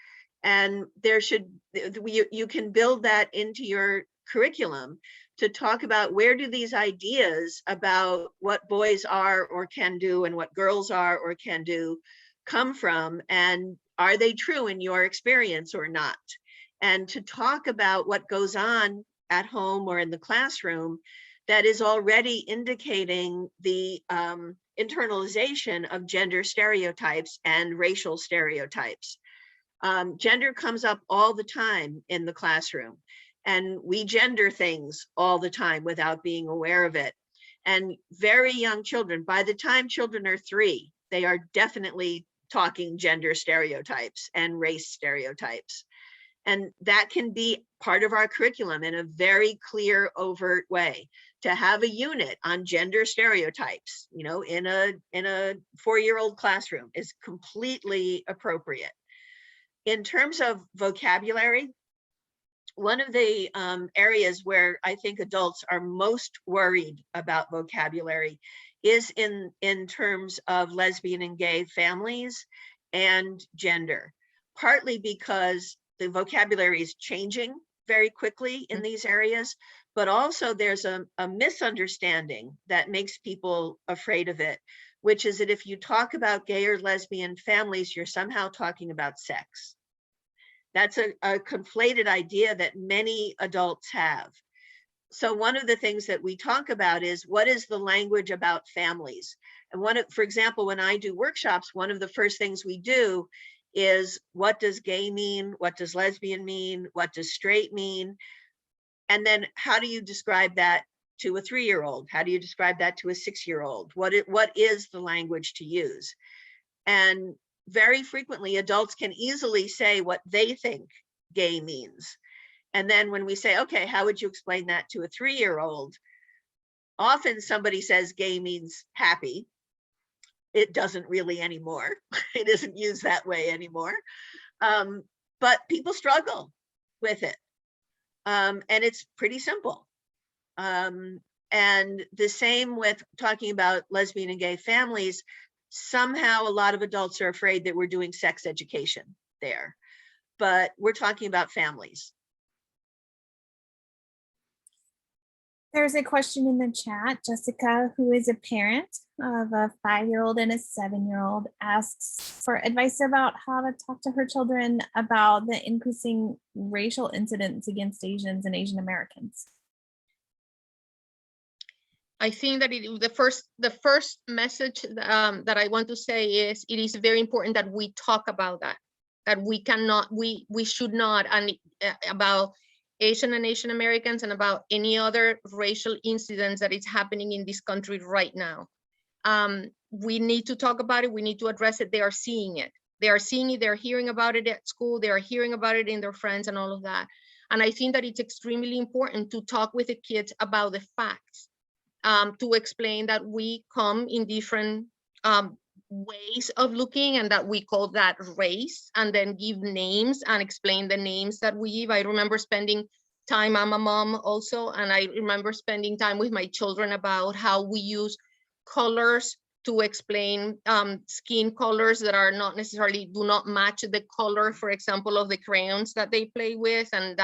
Speaker 1: And there should, you can build that into your curriculum to talk about, where do these ideas about what boys are or can do and what girls are or can do come from, and are they true in your experience or not? And to talk about what goes on at home or in the classroom that is already indicating the internalization of gender stereotypes and racial stereotypes. Gender comes up all the time in the classroom, and we gender things all the time without being aware of it. And very young children, by the time children are 3, they are definitely talking gender stereotypes and race stereotypes. And that can be part of our curriculum in a very clear, overt way. To have a unit on gender stereotypes, you know, in a 4-year-old classroom is completely appropriate. In terms of vocabulary, one of the areas where I think adults are most worried about vocabulary is in terms of lesbian and gay families and gender, partly because the vocabulary is changing very quickly in these areas, but also there's a misunderstanding that makes people afraid of it, which is that if you talk about gay or lesbian families, you're somehow talking about sex. That's a conflated idea that many adults have. So one of the things that we talk about is, what is the language about families? And for example, when I do workshops, one of the first things we do is, what does gay mean? What does lesbian mean? What does straight mean? And then how do you describe that to a 3-year-old? How do you describe that to a 6-year-old? What is the language to use? And very frequently, adults can easily say what they think gay means. And then when we say, okay, how would you explain that to a 3-year-old? Often somebody says gay means happy. It doesn't really anymore. It isn't used that way anymore. But people struggle with it. And it's pretty simple. And the same with talking about lesbian and gay families. Somehow a lot of adults are afraid that we're doing sex education there, but we're talking about families.
Speaker 2: There's a question in the chat. Jessica, who is a parent of a 5-year-old and a 7-year-old, asks for advice about how to talk to her children about the increasing racial incidents against Asians and Asian Americans.
Speaker 3: I think that the first message that I want to say is, it is very important that we talk about that we should not, and about Asian and Asian Americans and about any other racial incidents that is happening in this country right now. We need to talk about it. We need to address it. They are seeing it. They are seeing it. They're hearing about it at school. They are hearing about it in their friends and all of that. And I think that it's extremely important to talk with the kids about the facts, to explain that we come in different ways of looking, and that we call that race, and then give names and explain the names that we give. I remember spending time, I'm a mom also, and I remember spending time with my children about how we use colors to explain skin colors that are not necessarily, do not match the color, for example, of the crayons that they play with, and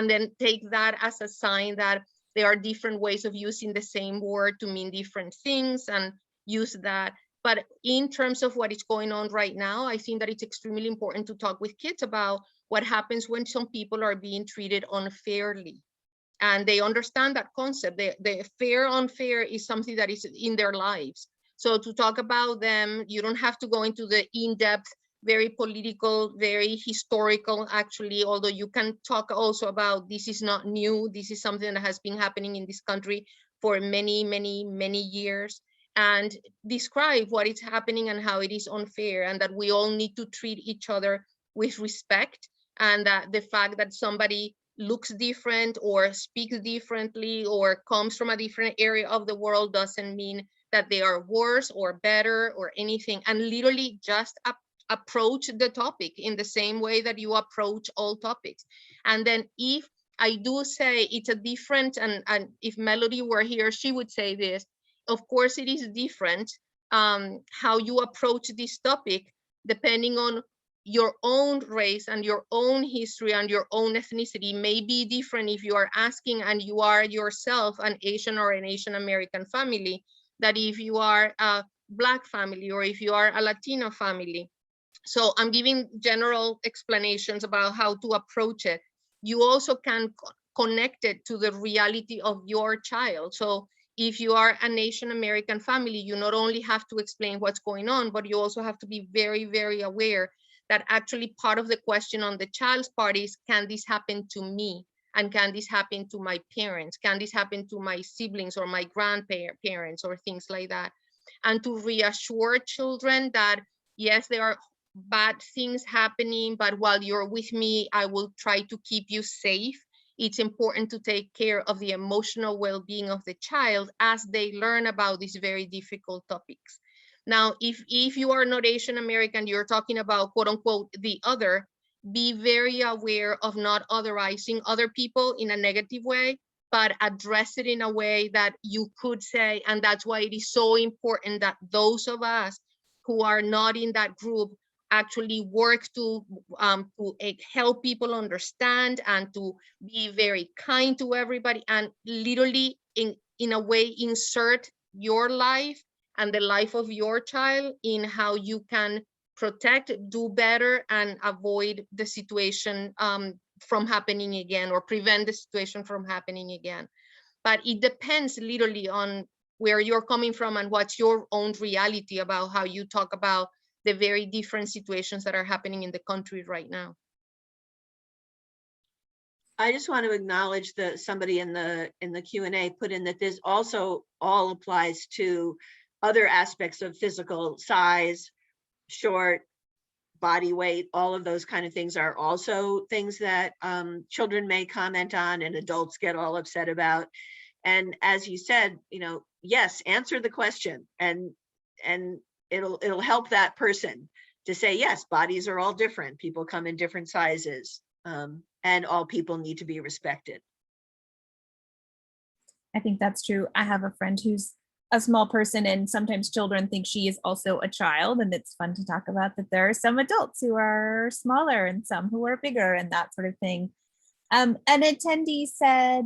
Speaker 3: then take that as a sign that there are different ways of using the same word to mean different things, and use that. But in terms of what is going on right now, I think that it's extremely important to talk with kids about what happens when some people are being treated unfairly. And they understand that concept. The fair, unfair is something that is in their lives. So to talk about them, you don't have to go into the in-depth, very political, very historical, actually, although you can talk also about, this is not new. This is something that has been happening in this country for many, many, many years. And describe what is happening and how it is unfair, and that we all need to treat each other with respect, and that the fact that somebody looks different or speaks differently or comes from a different area of the world doesn't mean that they are worse or better or anything. And literally just approach the topic in the same way that you approach all topics. And then if I do say it's a different, and if Melody were here, she would say this, of course it is different how you approach this topic depending on your own race and your own history and your own ethnicity. May be different if you are asking and you are yourself an Asian or an Asian American family, that if you are a Black family or if you are a Latino family. So I'm giving general explanations about how to approach it. You also can connect it to the reality of your child. So if you are an Asian American family, you not only have to explain what's going on, but you also have to be very, very aware that actually part of the question on the child's part is, can this happen to me? And can this happen to my parents? Can this happen to my siblings or my grandparents or things like that? And to reassure children that, yes, there are bad things happening, but while you're with me, I will try to keep you safe. It's important to take care of the emotional well-being of the child as they learn about these very difficult topics. Now, if you are not Asian American, you're talking about quote unquote the other, be very aware of not otherizing other people in a negative way, but address it in a way that you could say, and that's why it is so important that those of us who are not in that group actually work to help people understand and to be very kind to everybody, and literally in a way insert your life and the life of your child in how you can protect, do better, and avoid the situation from happening again, or prevent the situation from happening again. But it depends literally on where you're coming from and what's your own reality about how you talk about the very different situations that are happening in the country right now.
Speaker 1: I just want to acknowledge that somebody in the Q&A put in that this also all applies to other aspects of physical size, short, body weight, all of those kind of things are also things that children may comment on and adults get all upset about. And as you said, you know, yes, answer the question, and it'll help that person to say, yes, bodies are all different. People come in different sizes, and all people need to be respected.
Speaker 2: I think that's true. I have a friend who's a small person, and sometimes children think she is also a child, and it's fun to talk about that there are some adults who are smaller and some who are bigger and that sort of thing. An attendee said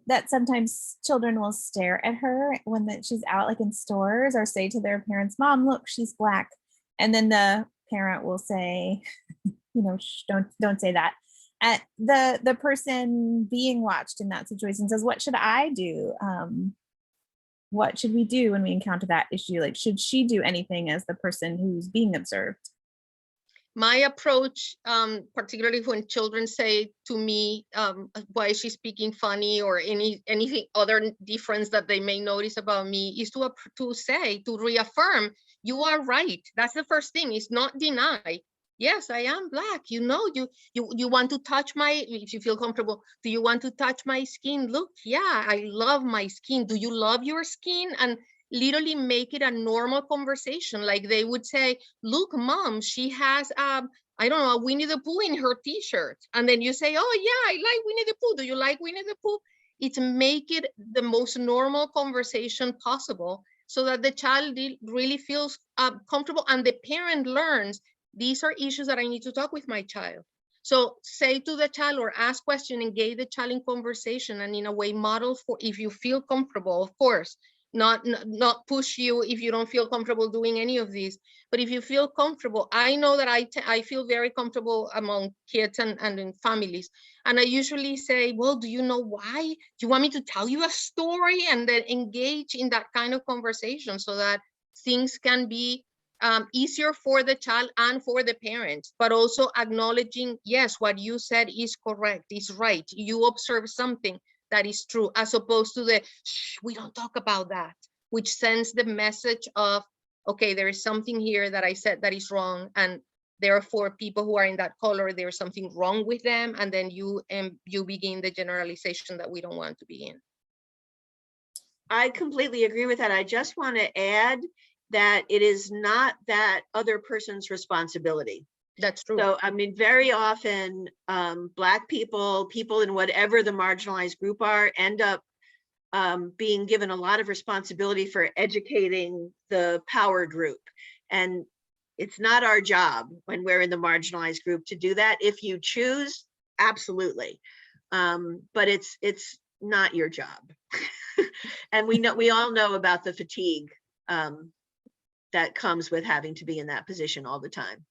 Speaker 2: that sometimes children will stare at her when she's out, like in stores, or say to their parents, "Mom, look, she's Black," and then the parent will say, you know, "Shh, don't say that." The person being watched in that situation says, "What should I do? What should we do when we encounter that issue? Like, should she do anything as the person who's being observed?"
Speaker 3: My approach, particularly when children say to me, why is she speaking funny, or anything other difference that they may notice about me, is to reaffirm, you are right. That's the first thing, is not deny. Yes, I am Black. You know, you want to touch my, if you feel comfortable, do you want to touch my skin? Look, yeah, I love my skin. Do you love your skin? And literally make it a normal conversation. Like they would say, look, Mom, she has, I don't know, a Winnie the Pooh in her t-shirt. And then you say, oh yeah, I like Winnie the Pooh. Do you like Winnie the Pooh? It's make it the most normal conversation possible, so that the child really feels comfortable, and the parent learns, these are issues that I need to talk with my child. So say to the child, or ask question, engage the child in conversation, and in a way model for, if you feel comfortable, of course, not push you if you don't feel comfortable doing any of these. But if you feel comfortable, I know that I feel very comfortable among kids and in families. And I usually say, well, do you know why? Do you want me to tell you a story? And then engage in that kind of conversation, so that things can be easier for the child and for the parents, but also acknowledging, yes, what you said is correct, is right. You observe something that is true, as opposed to the, shh, we don't talk about that, which sends the message of, okay, there is something here that I said that is wrong, and therefore people who are in that color, there's something wrong with them, and then you begin the generalization that we don't want to begin.
Speaker 1: I completely agree with that. I just want to add that it is not that other person's responsibility.
Speaker 3: That's true.
Speaker 1: So, I mean, very often Black people in whatever the marginalized group are, end up being given a lot of responsibility for educating the power group. And it's not our job when we're in the marginalized group to do that. If you choose, absolutely. But it's not your job. And we all know about the fatigue that comes with having to be in that position all the time.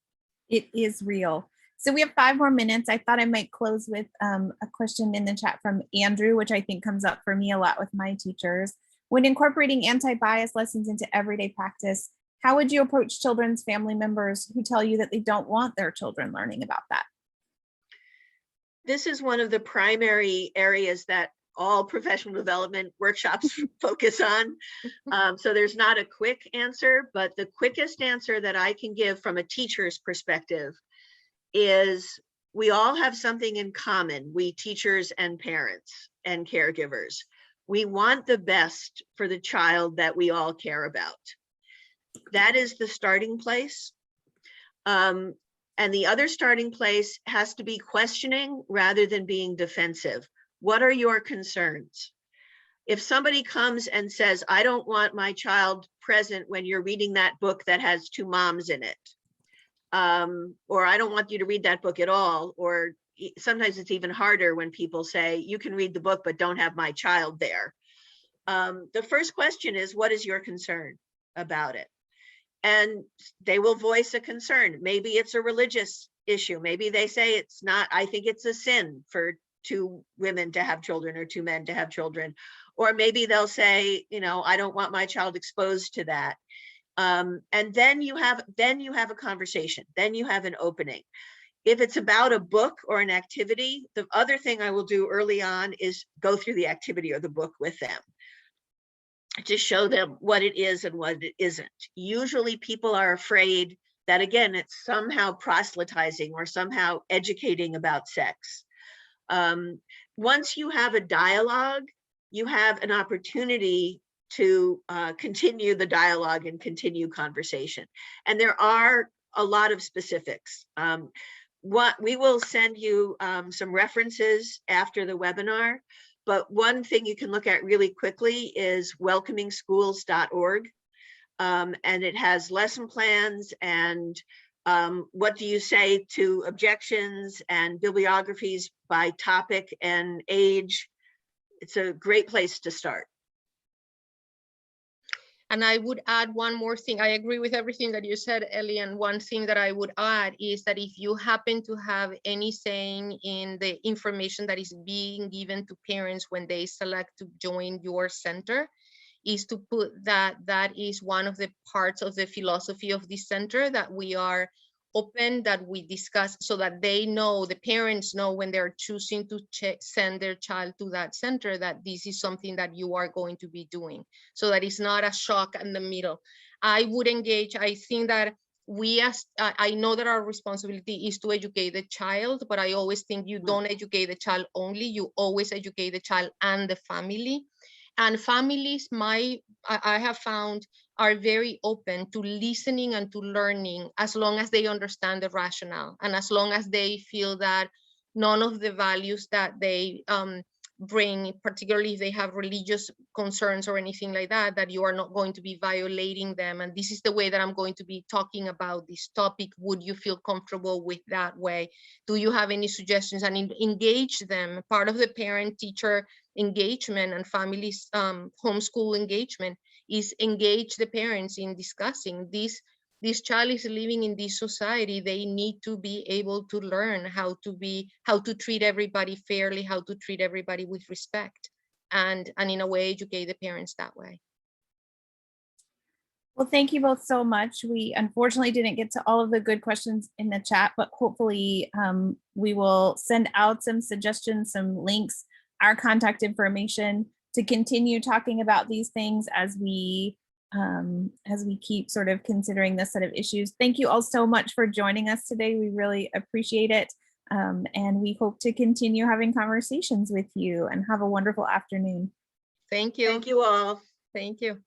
Speaker 2: It is real. So we have 5 more minutes. I thought I might close with a question in the chat from Andrew, which I think comes up for me a lot with my teachers. When incorporating anti-bias lessons into everyday practice, how would you approach children's family members who tell you that they don't want their children learning about that?
Speaker 1: This is one of the primary areas that all professional development workshops focus on. So there's not a quick answer, but the quickest answer that I can give from a teacher's perspective is, we all have something in common, we teachers and parents and caregivers. We want the best for the child that we all care about. That is the starting place. And the other starting place has to be questioning rather than being defensive. What are your concerns? If somebody comes and says, I don't want my child present when you're reading that book that has 2 moms in it, or I don't want you to read that book at all. Or sometimes it's even harder when people say, you can read the book, but don't have my child there. The first question is, what is your concern about it? And they will voice a concern. Maybe it's a religious issue. Maybe they say it's not, I think it's a sin for 2 women to have children or 2 men to have children. Or maybe they'll say, you know, I don't want my child exposed to that. And then you have a conversation, then you have an opening. If it's about a book or an activity, the other thing I will do early on is go through the activity or the book with them to show them what it is and what it isn't. Usually people are afraid that, again, it's somehow proselytizing or somehow educating about sex. Once you have a dialogue, you have an opportunity to continue the dialogue and continue conversation. And there are a lot of specifics. What we will send you some references after the webinar, but one thing you can look at really quickly is welcomingschools.org. And it has lesson plans and what do you say to objections and bibliographies by topic and age. It's a great place to start.
Speaker 3: And I would add one more thing. I agree with everything that you said, Ellie. And one thing that I would add is that if you happen to have any saying in the information that is being given to parents when they select to join your center, is to put that is one of the parts of the philosophy of this center, that we are open, that we discuss, so that they know, the parents know when they're choosing to send their child to that center, that this is something that you are going to be doing, so that it's not a shock in the middle. I would engage, I think that we as, I know that our responsibility is to educate the child, but I always think you don't educate the child only, you always educate the child and the family. And families, I have found, are very open to listening and to learning as long as they understand the rationale and as long as they feel that none of the values that they bring, particularly if they have religious concerns or anything like that, that you are not going to be violating them. And this is the way that I'm going to be talking about this topic. Would you feel comfortable with that way? Do you have any suggestions? And engage them. Part of the parent-teacher engagement and families homeschool engagement is engage the parents in discussing this child is living in this society. They need to be able to learn how to treat everybody fairly, how to treat everybody with respect, and in a way educate the parents that way.
Speaker 2: Well, thank you both so much. We unfortunately didn't get to all of the good questions in the chat, but hopefully we will send out some suggestions, some links, our contact information to continue talking about these things as we keep sort of considering this set of issues. Thank you all so much for joining us today. We really appreciate it. And we hope to continue having conversations with you, and have a wonderful afternoon.
Speaker 3: Thank you.
Speaker 1: Thank you all.
Speaker 3: Thank you.